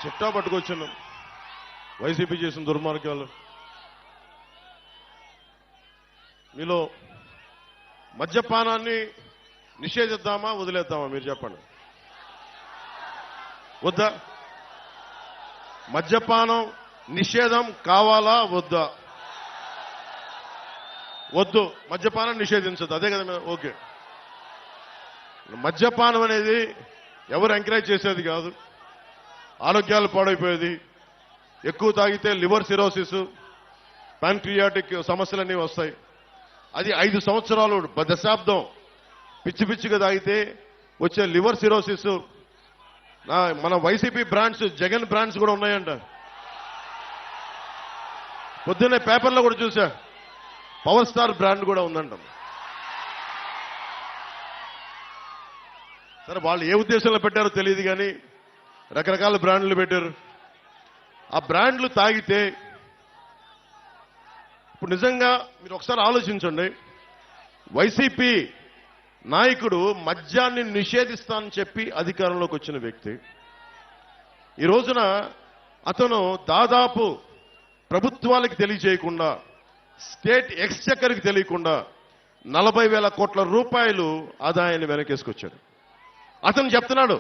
చిట్టా పట్టుకొచ్చాను వైసీపీ చేసిన దుర్మార్గాలు. మీలో మద్యపానాన్ని నిషేధిద్దామా వదిలేద్దామా మీరు చెప్పండి. వద్దా? మద్యపానం నిషేధం కావాలా వద్దా? వద్దు, మద్యపానం నిషేధించదు. అదే కదా. ఓకే, మద్యపానం అనేది ఎవరు ఎంకరేజ్ చేసేది కాదు. ఆరోగ్యాలు పాడైపోయేది. ఎక్కువ తాగితే లివర్ సిరోసిస్, ప్యాంక్రియాటిక్ సమస్యలన్నీ వస్తాయి. అది 5 సంవత్సరాలు దశాబ్దం పిచ్చి పిచ్చిగా తాగితే వచ్చే లివర్ సిరోసిస్. మన వైసీపీ బ్రాండ్స్, జగన్ బ్రాండ్స్ కూడా ఉన్నాయంట. పొద్దున్నే పేపర్లో కూడా చూసా, పవర్ స్టార్ బ్రాండ్ కూడా ఉందంట. సరే, వాళ్ళు ఏ ఉద్దేశంలో పెట్టారో తెలియదు కానీ రకరకాల బ్రాండ్లు పెట్టారు. ఆ బ్రాండ్లు తాగితే ఇప్పుడు నిజంగా మీరు ఒకసారి ఆలోచించండి. వైసీపీ నాయకుడు మద్యాన్ని నిషేధిస్తానని చెప్పి అధికారంలోకి వచ్చిన వ్యక్తి. ఈ రోజున అతను దాదాపు ప్రభుత్వాలకు తెలియజేయకుండా, స్టేట్ ఎక్స్చెక్కర్కి తెలియకుండా 40,000 కోట్ల రూపాయలు ఆదాయాన్ని వెనకేసుకొచ్చాడు. అతను చెప్తున్నాడు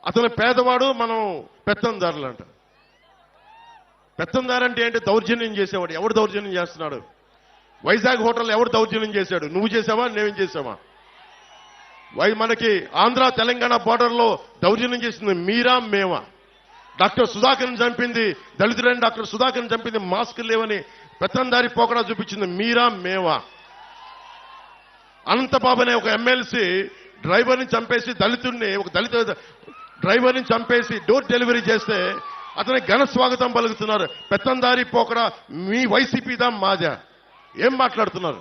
అతను పేదవాడు, మనం పెత్తందారులంట. పెత్తందారంటే ఏంటి? దౌర్జన్యం చేసేవాడు. ఎవడు దౌర్జన్యం చేస్తున్నాడు? వైజాగ్ హోటల్ ఎవడు దౌర్జన్యం చేశాడు? నువ్వు చేసావా, నేనేం చేసావా? మనకి ఆంధ్ర తెలంగాణ బోర్డర్లో దౌర్జన్యం చేసింది మీరా మేమా? డాక్టర్ సుధాకర్ని చంపింది, దళితుడైన డాక్టర్ సుధాకర్ని చంపింది మాస్క్ లేవని పెత్తందారి పోకడా చూపించింది మీరా మేమా? అనంతబాబు అనే ఒక ఎమ్మెల్సీ డ్రైవర్ని చంపేసి, ఒక దళిత డ్రైవర్ని చంపేసి డోర్ డెలివరీ చేస్తే అతనికి ఘన స్వాగతం పలుకుతున్నారు. పెత్తందారి పోకడా మీ వైసీపీదా మాదా? ఏం మాట్లాడుతున్నారు?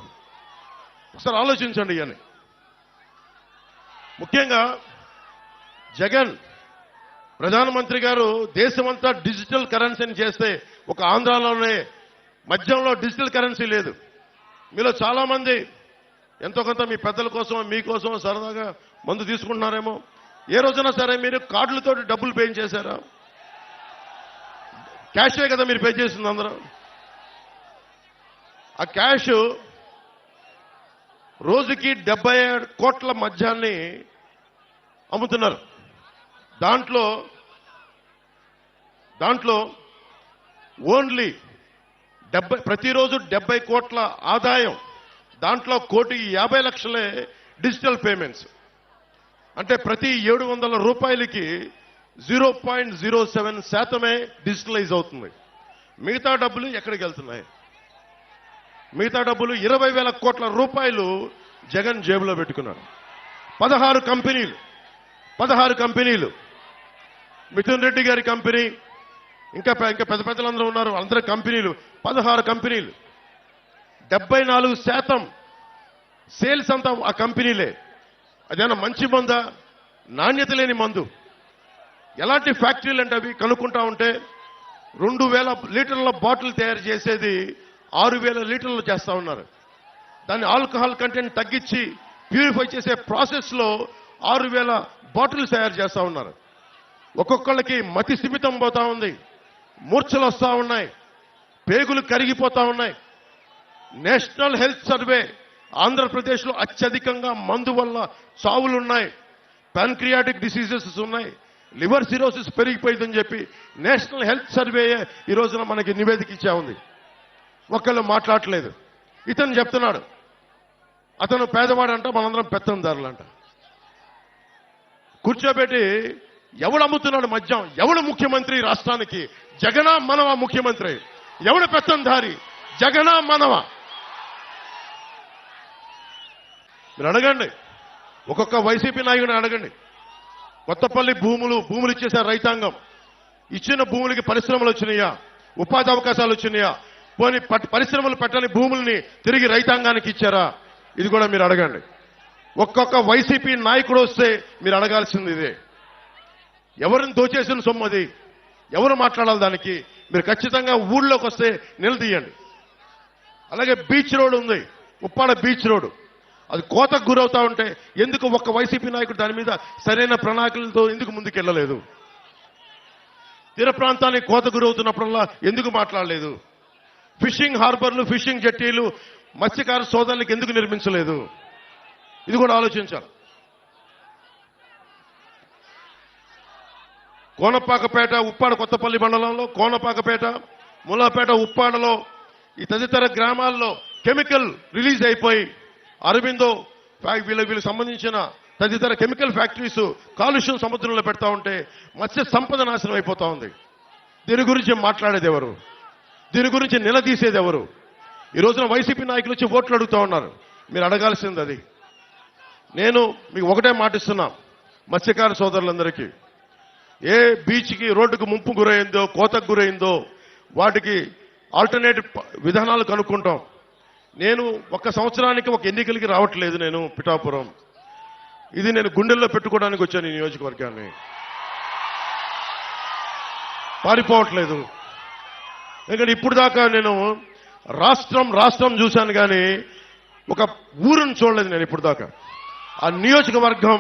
ఒకసారి ఆలోచించండి. అని ముఖ్యంగా జగన్ ప్రధానమంత్రి గారు దేశమంతా డిజిటల్ కరెన్సీని చేస్తే ఒక ఆంధ్రాలోనే మద్యంలో డిజిటల్ కరెన్సీ లేదు. మీలో చాలా మంది ఎంతో కొంత మీ పెద్దల కోసం, మీకోసం సరదాగా మందు తీసుకుంటున్నారేమో. ఏ రోజున సరే మీరు కార్డులతో డబ్బులు పే చేశారా? క్యాషే కదా మీరు పే చేసింది అందరూ. ఆ క్యాష్ రోజుకి 77 కోట్ల మద్యాన్ని అమ్ముతున్నారు. దాంట్లో ఓన్లీ ప్రతిరోజు 70 కోట్ల ఆదాయం. దాంట్లో 1,50,00,000 డిజిటల్ పేమెంట్స్. అంటే ప్రతి 700 రూపాయలకి 0.07% డిజిటలైజ్ అవుతుంది. మిగతా డబ్బులు ఎక్కడికి వెళ్తున్నాయి? మిగతా డబ్బులు 20,000 కోట్ల రూపాయలు జగన్ జేబులో పెట్టుకున్నారు. 16 కంపెనీలు, మిథున్ రెడ్డి గారి కంపెనీ, ఇంకా పెద్ద పెద్దలందరూ ఉన్నారు, అందరూ కంపెనీలు, 16 కంపెనీలు. 74% సేల్స్ అంతా ఆ కంపెనీలే. అదేనా మంచి మందా? నాణ్యత లేని మందు. ఎలాంటి ఫ్యాక్టరీలు అంటే అవి కనుక్కుంటా ఉంటే 2,000 లీటర్ల బాటిల్ తయారు చేసేది 6,000 లీటర్లు చేస్తా ఉన్నారు. దాన్ని ఆల్కహాల్ కంటెంట్ తగ్గించి ప్యూరిఫై చేసే ప్రాసెస్లో 6,000 బాటిల్స్ తయారు చేస్తా ఉన్నారు. ఒక్కొక్కళ్ళకి మతి స్థిమితం పోతా ఉంది, మూర్ఛలు వస్తా ఉన్నాయి, పేగులు కరిగిపోతా ఉన్నాయి. నేషనల్ హెల్త్ సర్వే ఆంధ్రప్రదేశ్లో అత్యధికంగా మందు వల్ల చావులున్నాయి, ప్యాన్క్రియాటిక్ డిసీజెస్ ఉన్నాయి, లివర్ సిరోసిస్ పెరిగిపోయిందని చెప్పి నేషనల్ హెల్త్ సర్వే ఈ రోజున మనకి నివేదిక ఇచ్చా ఉంది. ఒక్కళ్ళు మాట్లాడలేదు. ఇతను చెప్తున్నాడు అతను పేదవాడంట, మనందరం పెత్తందారులంట. కూర్చోబెట్టి ఎవడు అమ్ముతున్నాడు మద్యం? ఎవడు ముఖ్యమంత్రి రాష్ట్రానికి? జగనా మనవా ముఖ్యమంత్రి? ఎవడు పెత్తందారి? జగనా మనవా? మీరు అడగండి, ఒక్కొక్క వైసీపీ నాయకుడిని అడగండి. కొత్తపల్లి భూములు ఇచ్చేశారు రైతాంగం. ఇచ్చిన భూములకి పరిశ్రమలు వచ్చినాయా? ఉపాధి అవకాశాలు వచ్చినాయా? పోనీ పరిశ్రమలు పెట్టని భూముల్ని తిరిగి రైతాంగానికి ఇచ్చారా? ఇది కూడా మీరు అడగండి. ఒక్కొక్క వైసీపీ నాయకుడు వస్తే మీరు అడగాల్సింది ఇదే. ఎవరిని దోచేసిన సొమ్మది? ఎవరు మాట్లాడాలి దానికి? మీరు ఖచ్చితంగా ఊళ్ళోకి వస్తే నిలదీయండి. అలాగే బీచ్ రోడ్ ఉంది, ఉప్పాడ బీచ్ రోడ్. అది కోతకు గురవుతా ఉంటే ఎందుకు ఒక్క వైసీపీ నాయకుడు దాని మీద సరైన ప్రణాళికలతో ఎందుకు ముందుకెళ్లలేదు? తీర ప్రాంతానికి కోత గురవుతున్నప్పుడల్లా ఎందుకు మాట్లాడలేదు? ఫిషింగ్ హార్బర్లు, ఫిషింగ్ జట్టీలు మత్స్యకార సోదరులకు ఎందుకు నిర్మించలేదు? ఇది కూడా ఆలోచించాలి. కోనపాకపేట, ఉప్పాడ కొత్తపల్లి మండలంలో కోనపాకపేట, ములాపేట, ఉప్పాడలో ఈ తదితర గ్రామాల్లో కెమికల్ రిలీజ్ అయిపోయి అరబిందో వీళ్ళకి సంబంధించిన తదితర కెమికల్ ఫ్యాక్టరీస్ కాలుష్యం సముద్రంలో పెడతా ఉంటే మత్స్య సంపద నాశనం అయిపోతా ఉంది. దీని గురించి మాట్లాడేది ఎవరు? దీని గురించి నిలదీసేది ఎవరు? ఈ రోజున వైసీపీ నాయకులు వచ్చి ఓట్లు అడుగుతా ఉన్నారు. మీరు అడగాల్సింది అది. నేను మీకు ఒకటే మాటిస్తున్నా, మత్స్యకార సోదరులందరికీ, ఏ బీచ్కి రోడ్డుకు ముంపు గురైందో, కోతకు గురైందో వాటికి ఆల్టర్నేటివ్ విధానాలు కనుక్కుంటాం. నేను ఒక సంవత్సరానికి ఒక ఎన్నికలకి రావట్లేదు. నేను పిఠాపురం ఇది నేను గుండెల్లో పెట్టుకోవడానికి వచ్చాను. ఈ నియోజకవర్గాన్ని పారిపోవట్లేదు. ఎందుకంటే ఇప్పుడు దాకా నేను రాష్ట్రం చూశాను కానీ ఒక ఊరుని చూడలేదు నేను ఇప్పుడు దాకా. ఆ నియోజకవర్గం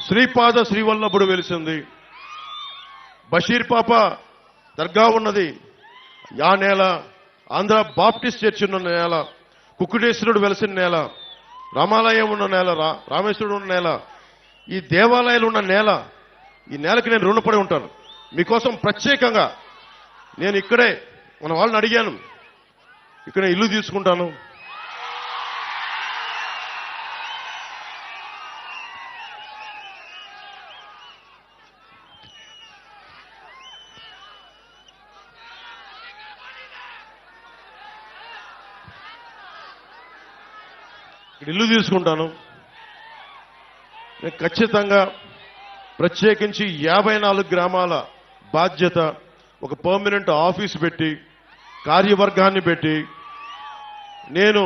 శ్రీపాద శ్రీవల్లభుడు వెలిసింది, బషీర్ పాప దర్గా ఉన్నది ఆ నేల, ఆంధ్ర బాప్టిస్ట్ చర్చ్ ఉన్న నేల, కుక్కుటేశ్వరుడు వెలిసిన నేల, రామాలయం ఉన్న నేల, రామేశ్వరుడు ఉన్న నేల, ఈ దేవాలయాలు ఉన్న నేల. ఈ నేలకి నేను రుణపడి ఉంటాను. మీకోసం ప్రత్యేకంగా నేను ఇక్కడే మన వాళ్ళని అడిగాను, ఇక్కడ ఇల్లు తీసుకుంటాను. ఇల్లు తీసుకుంటాను. నేను ఖచ్చితంగా ప్రత్యేకించి 54 గ్రామాల బాధ్యత, ఒక పర్మనెంట్ ఆఫీస్ పెట్టి, కార్యవర్గాన్ని పెట్టి, నేను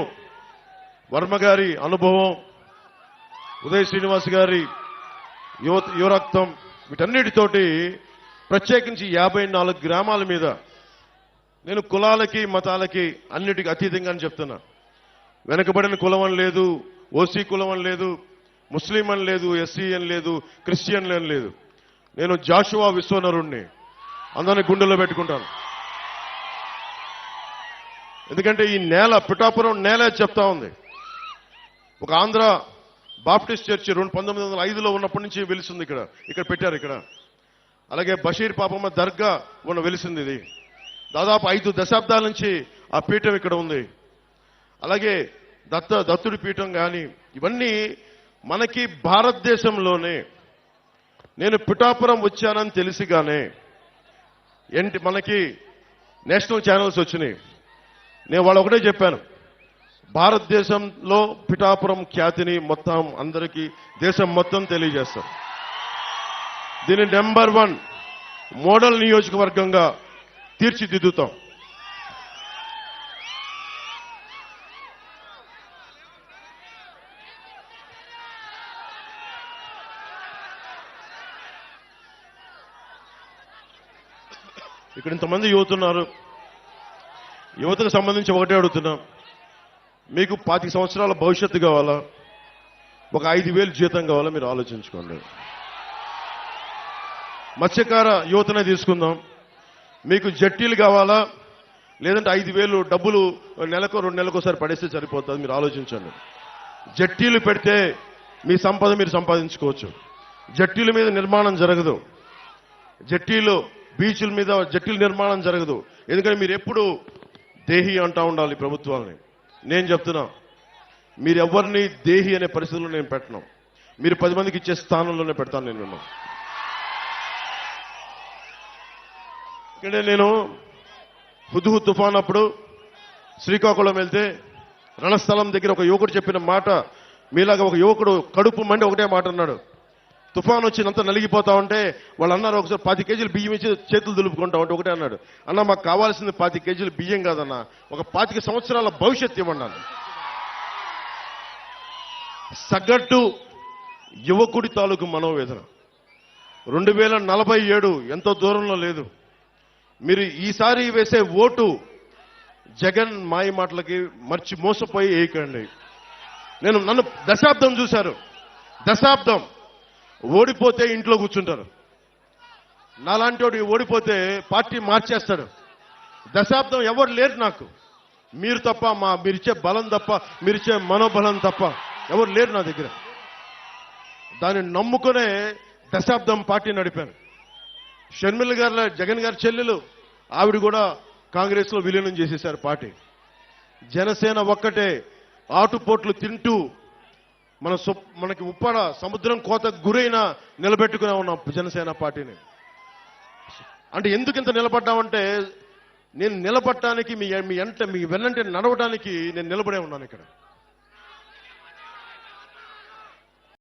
వర్మ గారి అనుభవం, ఉదయ్ శ్రీనివాస్ గారి యువరక్తం, వీటన్నిటితోటి ప్రత్యేకించి 54 గ్రామాల మీద నేను కులాలకి మతాలకి అన్నిటికీ అతీతంగా చెప్తున్నా. వెనకబడిన కులం అని లేదు, ఓసీ కులం అని లేదు, ముస్లిం అని లేదు, ఎస్సీ అని లేదు, క్రిస్టియన్ అని లేదు. నేను జాషువా విశ్వనరుణ్ణి, అందరినీ గుండెల్లో పెట్టుకుంటాను. ఎందుకంటే ఈ నేల, పిఠాపురం నేల చెప్తా ఉంది. ఒక ఆంధ్ర బాప్టిస్ట్ చర్చ్ 1905లో ఉన్నప్పటి నుంచి వెలిసింది. ఇక్కడ పెట్టారు. ఇక్కడ అలాగే బషీర్ పాపమ్మ దర్గా వెలిసింది. ఇది దాదాపు 5 దశాబ్దాల నుంచి ఆ పీఠం ఇక్కడ ఉంది. అలాగే దత్తుడి పీఠం కానీ, ఇవన్నీ మనకి భారతదేశంలోనే. నేను పిఠాపురం వచ్చానని తెలిసిగానే మనకి నేషనల్ ఛానల్స్ వచ్చినాయి. నేను వాళ్ళు ఒకటే చెప్పాను, భారతదేశంలో పిఠాపురం ఖ్యాతిని మొత్తం అందరికీ, దేశం మొత్తం తెలియజేస్తాం. దీన్ని నెంబర్ 1 మోడల్ నియోజకవర్గంగా తీర్చిదిద్దుతాం. ఇక్కడ ఇంతమంది యువత ఉన్నారు. యువతకు సంబంధించి ఒకటే అడుగుతున్నాం, మీకు 25 సంవత్సరాల భవిష్యత్తు కావాలా, ఒక 5,000 జీతం కావాలా? మీరు ఆలోచించుకోండి. మత్స్యకార యువతనే తీసుకుందాం. మీకు జట్టీలు కావాలా, లేదంటే 5,000 డబ్బులు నెలకు 2 నెలలకోసారి పడేస్తే సరిపోతుంది? మీరు ఆలోచించండి. జట్టీలు పెడితే మీ సంపద మీరు సంపాదించుకోవచ్చు. జట్టీల మీద నిర్మాణం జరగదు. జట్టీలు, బీచ్ల మీద జట్టీల నిర్మాణం జరగదు. ఎందుకంటే మీరు ఎప్పుడు దేహి అంటా ఉండాలి ప్రభుత్వాలని. నేను చెప్తున్నా, మీరు ఎవరిని దేహి అనే పరిస్థితుల్లో నేను పెట్టను. మీరు 10 మందికి ఇచ్చే స్థానంలోనే పెడతాను నేను. ఇక్కడే నేను హుద్హుద్ తుఫాన్ అప్పుడు శ్రీకాకుళం వెళ్తే రణస్థలం దగ్గర ఒక యువకుడు చెప్పిన మాట, మీలాగా ఒక యువకుడు కడుపు మండి ఒకటే మాట అన్నాడు. తుఫాన్ వచ్చినంత నలిగిపోతా ఉంటే వాళ్ళు అన్నారు, ఒకసారి 10 కేజీలు బియ్యం ఇచ్చి చేతులు దులుపుకుంటా ఉంటే ఒకటే అన్నాడు, అన్న మాకు కావాల్సింది 10 కేజీలు బియ్యం కాదన్నా, ఒక 25 సంవత్సరాల భవిష్యత్తు ఇవ్వన్నాను. సగటు యువకుడి తాలూకు మనోవేదన 2047 ఎంతో దూరంలో లేదు. మీరు ఈసారి వేసే ఓటు జగన్ మాయ మాటలకి మోసపోయి వేయకండి. నన్ను దశాబ్దం చూశారు. దశాబ్దం ఓడిపోతే ఇంట్లో కూర్చుంటారు. నాలాంటి వాడు ఓడిపోతే పార్టీ మార్చేస్తాడు. దశాబ్దం ఎవరు లేరు నాకు, మీరు తప్ప, మీరిచ్చే బలం తప్ప, మీరిచ్చే మనోబలం తప్ప ఎవరు లేరు నా దగ్గర. దాన్ని నమ్ముకునే దశాబ్దం పార్టీ నడిపాను. షర్మిల గారు, జగన్ గారి చెల్లెలు, ఆవిడ కూడా కాంగ్రెస్ లో విలీనం చేసేశారు పార్టీ. జనసేన ఒక్కటే ఆటుపోట్లు తింటూ మనకి ఉప్పాడ సముద్రం కోత గురైన నిలబెట్టుకునే ఉన్నాం జనసేన పార్టీని. అంటే ఎందుకు ఇంత నిలబడ్డామంటే, నేను నిలబడటానికి మీ వెన్నంటే నడవడానికి నేను నిలబడే ఉన్నాను ఇక్కడ.